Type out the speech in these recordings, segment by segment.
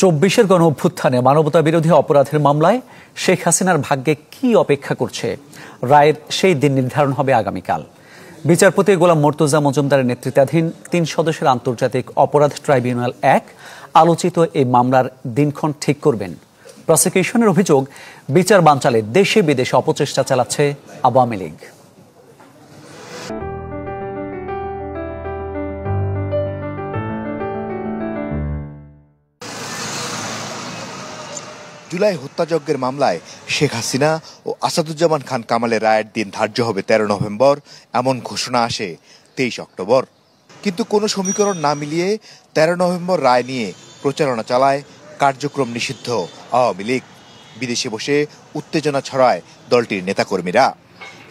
২৪-এর গণ অভ্যুত্থানে মানবতা বিরোধী অপরাধের মামলায় শেখ হাসিনার ভাগ্যে কি অপেক্ষা করছে, রায়ের সেই দিন নির্ধারণ হবে আগামীকাল। বিচারপতি গোলাম মর্তুজা মজুমদারের নেতৃত্বাধীন ৩ সদস্যের আন্তর্জাতিক অপরাধ ট্রাইব্যুনাল ১ আলোচিত এই মামলার দিনক্ষণ ঠিক করবেন। প্রসিকিউশনের অভিযোগ, বিচার বানচালে দেশে বিদেশে অপচেষ্টা চালাচ্ছে আওয়ামী লীগ। জুলাই হত্যাযজ্ঞের মামলায় শেখ হাসিনা ও আসাদুজ্জামান খান কামালের রায়ের দিন ধার্য হবে ১৩ নভেম্বর, এমন ঘোষণা আসে ২৩ অক্টোবর। কিন্তু কোনো সমীকরণ না মিলিয়ে ১৩ নভেম্বর রায় নিয়ে প্রচারণা চালায় কার্যক্রম নিষিদ্ধ আওয়ামী লীগ। বিদেশে বসে উত্তেজনা ছড়ায় দলটির নেতাকর্মীরা।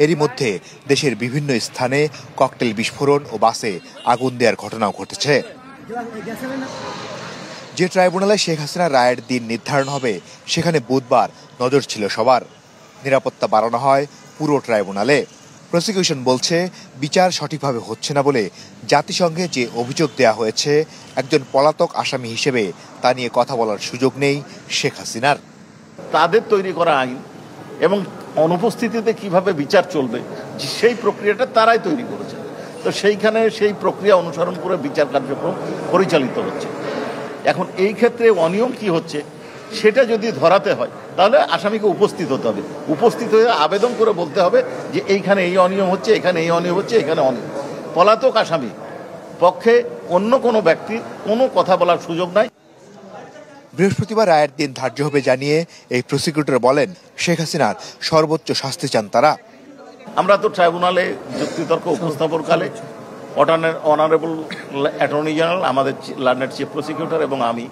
এরই মধ্যে দেশের বিভিন্ন স্থানে ককটেল বিস্ফোরণ ও বাসে আগুন দেওয়ার ঘটনাও ঘটেছে। যে ট্রাইব্যুনালে শেখ হাসিনার রায়ের দিন নির্ধারণ হবে, সেখানে বুধবার নজর ছিল সবার। নিরাপত্তা বাড়ানো হয় পুরো ট্রাইব্যুনালে। প্রসিকিউশন বলছে, বিচার সঠিকভাবে হচ্ছে না বলে জাতিসংঘে যে অভিযোগ দেওয়া হয়েছে, একজন পলাতক আসামি হিসেবে তা নিয়ে কথা বলার সুযোগ নেই শেখ হাসিনার। তাদের তৈরি করা আইন এবং অনুপস্থিতিতে কিভাবে বিচার চলবে, সেই প্রক্রিয়াটা তারাই তৈরি করেছে। তো সেইখানে সেই প্রক্রিয়া অনুসরণ করে বিচার কার্যক্রম পরিচালিত হচ্ছে। এখন এই ক্ষেত্রে অনিয়ম কি হচ্ছে সেটা যদি ধরাতে হয়, তাহলে আসামিকে উপস্থিত হতে হবে। উপস্থিত হয়ে আবেদন করে বলতে হবে যে এইখানে এই অনিয়ম হচ্ছে, এখানে এই অনিয়ম হচ্ছে, এখানে অনিয়ম। পলাতক আসামি পক্ষে অন্য কোনো ব্যক্তির কোনো কথা বলার সুযোগ নাই। বৃহস্পতিবার রায়ের দিন ধার্য হবে জানিয়ে এই প্রসিকিউটর বলেন, শেখ হাসিনার সর্বোচ্চ শাস্তি চান তারা। আমরা তো ট্রাইব্যুনালে যুক্তিতর্ক উপস্থাপনকালে অনারেবল অ্যাটর্নি জেনারেল, আমাদের লার্নেড চিফ প্রসিকিউটর এবং আমি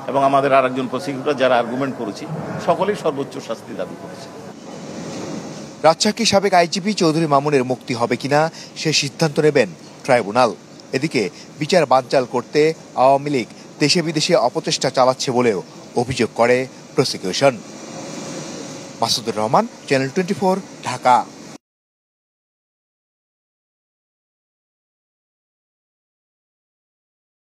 এবং আমাদের আরেকজন প্রসিকিউটর যারা আর্গুমেন্ট করেছি, সকলেই সর্বোচ্চ শাস্তি দাবি করেছে। রাজশাহী সাবেক আইজিপি চৌধুরী মামুনের মুক্তি হবে কিনা সে সিদ্ধান্ত নেবেন ট্রাইব্যুনাল। এদিকে বিচার বানচাল করতে আওয়ামী লীগ দেশে বিদেশে অপচেষ্টা চালাচ্ছে বলেও অভিযোগ করে প্রসিকিউশন। মাসুদুর রহমান, চ্যানেল 24, ঢাকা।